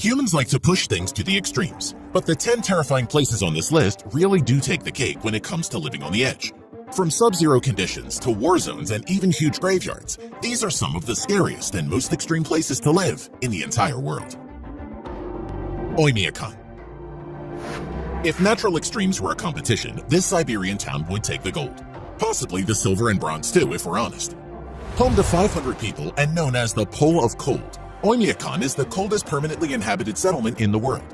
Humans like to push things to the extremes, but the 10 terrifying places on this list really do take the cake when it comes to living on the edge. From sub-zero conditions to war zones and even huge graveyards, these are some of the scariest and most extreme places to live in the entire world. Oymyakon. If natural extremes were a competition, this Siberian town would take the gold. Possibly the silver and bronze too, if we're honest. Home to 500 people and known as the Pole of Cold, Oymyakon is the coldest permanently inhabited settlement in the world.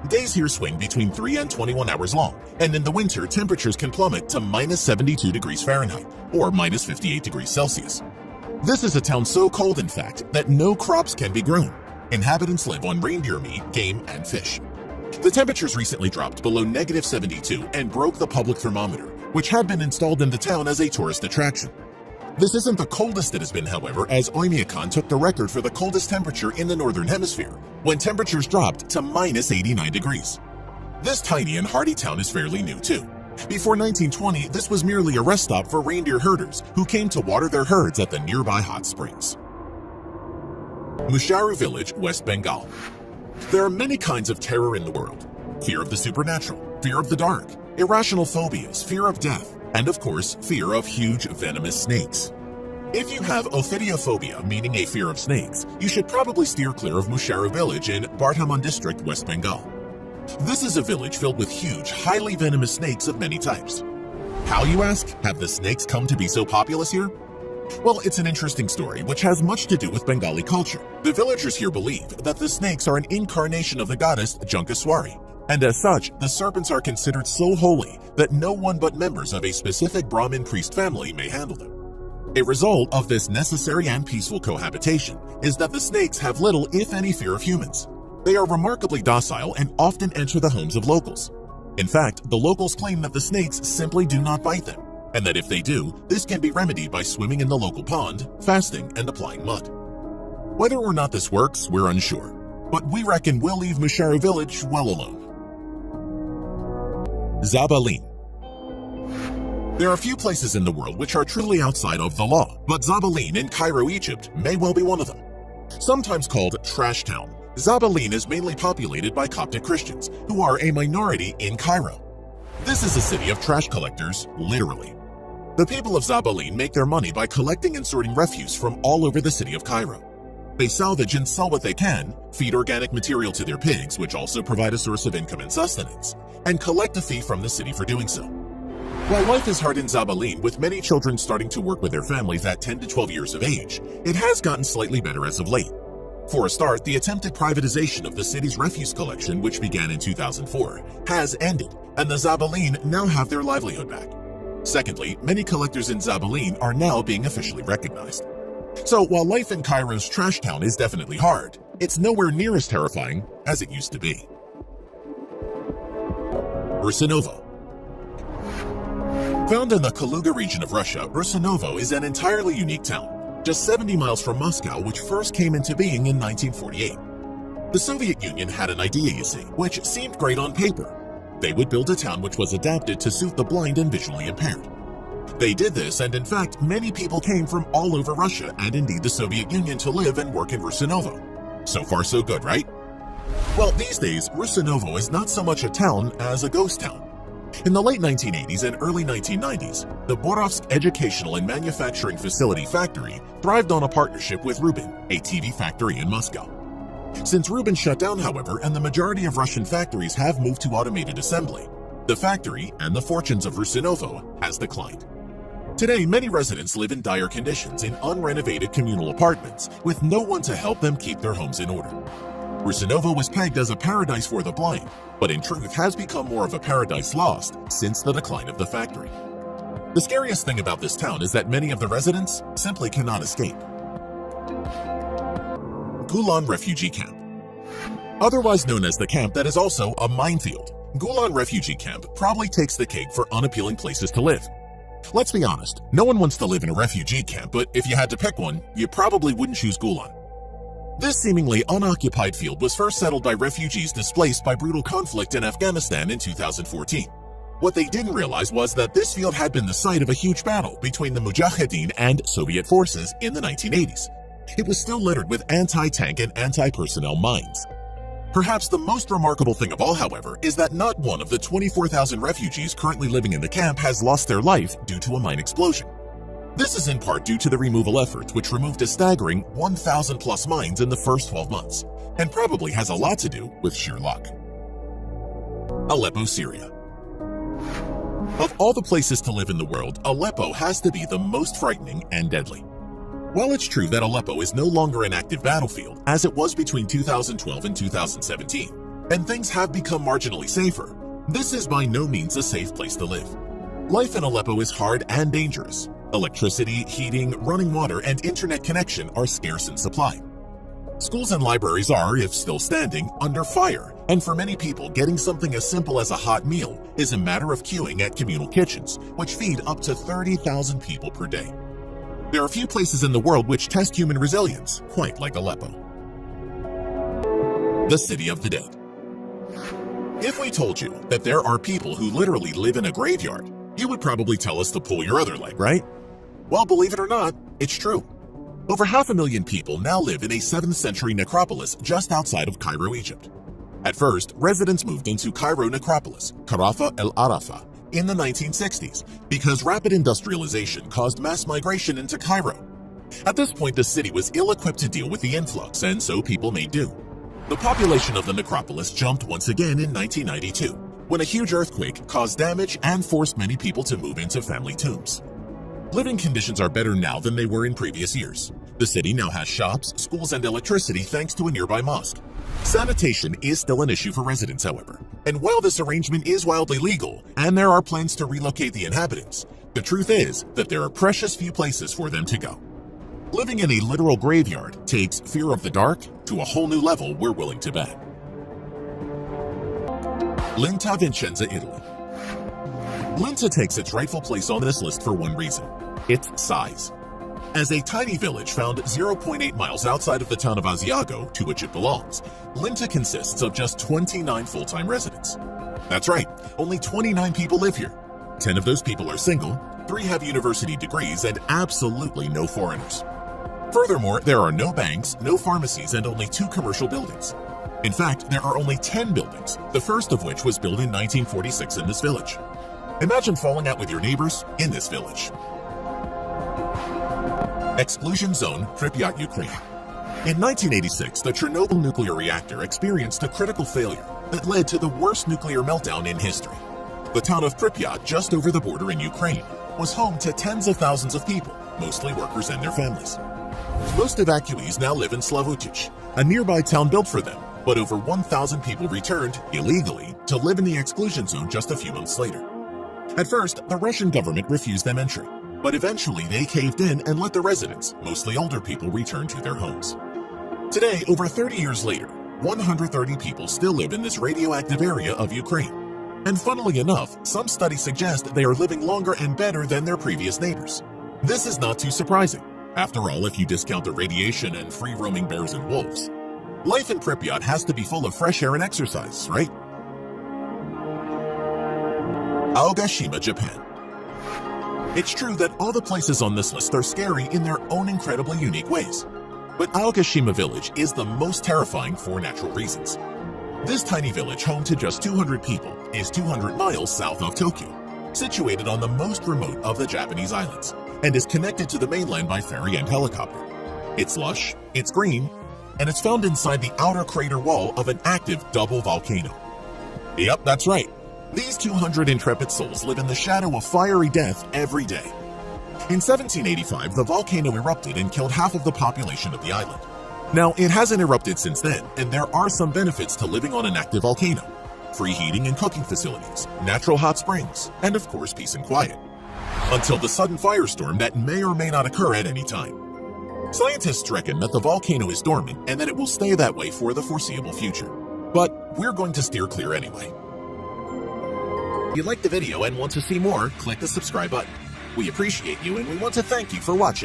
Days here swing between 3 and 21 hours long, and in the winter temperatures can plummet to minus 72 degrees Fahrenheit, or minus 58 degrees Celsius. This is a town so cold, in fact, that no crops can be grown. Inhabitants live on reindeer meat, game, and fish. The temperatures recently dropped below negative 72 and broke the public thermometer, which had been installed in the town as a tourist attraction. This isn't the coldest it has been, however, as Oymyakon took the record for the coldest temperature in the northern hemisphere, when temperatures dropped to minus 89 degrees. This tiny and hardy town is fairly new too. Before 1920, this was merely a rest stop for reindeer herders who came to water their herds at the nearby hot springs. Musharu Village, West Bengal. There are many kinds of terror in the world. Fear of the supernatural, fear of the dark, irrational phobias, fear of death, and of course, fear of huge venomous snakes. If you have ophidiophobia, meaning a fear of snakes, you should probably steer clear of Musharu Village in Bardhaman District, West Bengal. This is a village filled with huge, highly venomous snakes of many types. How, you ask? Have the snakes come to be so populous here? Well, it's an interesting story which has much to do with Bengali culture. The villagers here believe that the snakes are an incarnation of the goddess Jankaswari, and as such, the serpents are considered so holy that no one but members of a specific Brahmin priest family may handle them. A result of this necessary and peaceful cohabitation is that the snakes have little, if any, fear of humans. They are remarkably docile and often enter the homes of locals. In fact, the locals claim that the snakes simply do not bite them, and that if they do, this can be remedied by swimming in the local pond, fasting, and applying mud. Whether or not this works, we're unsure, but we reckon we'll leave Musharu Village well alone. Zabaleen. There are few places in the world which are truly outside of the law, but Zabaleen in Cairo, Egypt may well be one of them. Sometimes called Trash Town, Zabaleen is mainly populated by Coptic Christians, who are a minority in Cairo. This is a city of trash collectors, literally. The people of Zabaleen make their money by collecting and sorting refuse from all over the city of Cairo. They salvage and sell what they can, feed organic material to their pigs, which also provide a source of income and sustenance, and collect a fee from the city for doing so. While life is hard in Zabaleen, with many children starting to work with their families at 10 to 12 years of age, it has gotten slightly better as of late. For a start, the attempted privatization of the city's refuse collection, which began in 2004, has ended, and the Zabaleen now have their livelihood back. Secondly, many collectors in Zabaleen are now being officially recognized. So while life in Cairo's trash town is definitely hard, it's nowhere near as terrifying as it used to be. Russinovo. Found in the Kaluga region of Russia, Russinovo is an entirely unique town, just 70 miles from Moscow, which first came into being in 1948. The Soviet Union had an idea, you see, which seemed great on paper. They would build a town which was adapted to suit the blind and visually impaired. They did this, and in fact, many people came from all over Russia and indeed the Soviet Union to live and work in Russinovo. So far so good, right? Well, these days, Russinovo is not so much a town as a ghost town. In the late 1980s and early 1990s, the Borovsk Educational and Manufacturing Facility factory thrived on a partnership with Rubin, a TV factory in Moscow. Since Rubin shut down, however, and the majority of Russian factories have moved to automated assembly, the factory and the fortunes of Russinovo has declined. Today, many residents live in dire conditions in unrenovated communal apartments with no one to help them keep their homes in order. Russinovo was pegged as a paradise for the blind, but in truth has become more of a paradise lost since the decline of the factory. The scariest thing about this town is that many of the residents simply cannot escape. Gulan Refugee Camp. Otherwise known as the camp that is also a minefield, Gulan Refugee Camp probably takes the cake for unappealing places to live. Let's be honest, no one wants to live in a refugee camp, but if you had to pick one, you probably wouldn't choose Gulan. This seemingly unoccupied field was first settled by refugees displaced by brutal conflict in Afghanistan in 2014. What they didn't realize was that this field had been the site of a huge battle between the Mujahideen and Soviet forces in the 1980s. It was still littered with anti-tank and anti-personnel mines. Perhaps the most remarkable thing of all, however, is that not one of the 24,000 refugees currently living in the camp has lost their life due to a mine explosion. This is in part due to the removal efforts, which removed a staggering 1,000 plus mines in the first 12 months, and probably has a lot to do with sheer luck. Aleppo, Syria. Of all the places to live in the world, Aleppo has to be the most frightening and deadly. While it's true that Aleppo is no longer an active battlefield, as it was between 2012 and 2017, and things have become marginally safer, this is by no means a safe place to live. Life in Aleppo is hard and dangerous. Electricity, heating, running water, and internet connection are scarce in supply. Schools and libraries are, if still standing, under fire, and for many people, getting something as simple as a hot meal is a matter of queuing at communal kitchens, which feed up to 30,000 people per day. There are few places in the world which test human resilience quite like Aleppo. The City of the Dead. If we told you that there are people who literally live in a graveyard, you would probably tell us to pull your other leg, right? Well, believe it or not, it's true. Over 500,000 people now live in a 7th century necropolis just outside of Cairo, Egypt. At first, residents moved into Cairo necropolis, Karafa el Arafa, in the 1960s because rapid industrialization caused mass migration into Cairo. At this point, the city was ill-equipped to deal with the influx, and so people made do. The population of the necropolis jumped once again in 1992, when a huge earthquake caused damage and forced many people to move into family tombs. Living conditions are better now than they were in previous years. The city now has shops, schools, and electricity thanks to a nearby mosque. Sanitation is still an issue for residents, however. And while this arrangement is wildly legal, and there are plans to relocate the inhabitants, the truth is that there are precious few places for them to go. Living in a literal graveyard takes fear of the dark to a whole new level we're willing to bet. Linta, Vicenza, Italy. Linta takes its rightful place on this list for one reason: its size. As a tiny village found 0.8 miles outside of the town of Asiago, to which it belongs, Linta consists of just 29 full-time residents. That's right, only 29 people live here. 10 of those people are single, 3 have university degrees, and absolutely no foreigners. Furthermore, there are no banks, no pharmacies, and only 2 commercial buildings. In fact, there are only 10 buildings, the first of which was built in 1946 in this village. Imagine falling out with your neighbors in this village. Exclusion Zone, Pripyat, Ukraine. In 1986, the Chernobyl nuclear reactor experienced a critical failure that led to the worst nuclear meltdown in history. The town of Pripyat, just over the border in Ukraine, was home to tens of thousands of people, mostly workers and their families. Most evacuees now live in Slavutich, a nearby town built for them, but over 1,000 people returned, illegally, to live in the exclusion zone just a few months later. At first, the Russian government refused them entry, but eventually they caved in and let the residents, mostly older people, return to their homes. Today, over 30 years later, 130 people still live in this radioactive area of Ukraine. And funnily enough, some studies suggest they are living longer and better than their previous neighbors. This is not too surprising. After all, if you discount the radiation and free-roaming bears and wolves. Life in Pripyat has to be full of fresh air and exercise, right? Aogashima, Japan. It's true that all the places on this list are scary in their own incredibly unique ways. But Aogashima village is the most terrifying for natural reasons. This tiny village, home to just 200 people, is 200 miles south of Tokyo, situated on the most remote of the Japanese islands, and is connected to the mainland by ferry and helicopter. It's lush, it's green, and it's found inside the outer crater wall of an active double volcano. Yep, that's right. These 200 intrepid souls live in the shadow of fiery death every day. In 1785, the volcano erupted and killed half of the population of the island. Now, it hasn't erupted since then, and there are some benefits to living on an active volcano. Free heating and cooking facilities, natural hot springs, and of course peace and quiet. Until the sudden firestorm that may or may not occur at any time. Scientists reckon that the volcano is dormant and that it will stay that way for the foreseeable future. But we're going to steer clear anyway. If you liked the video and want to see more, click the subscribe button. We appreciate you and we want to thank you for watching.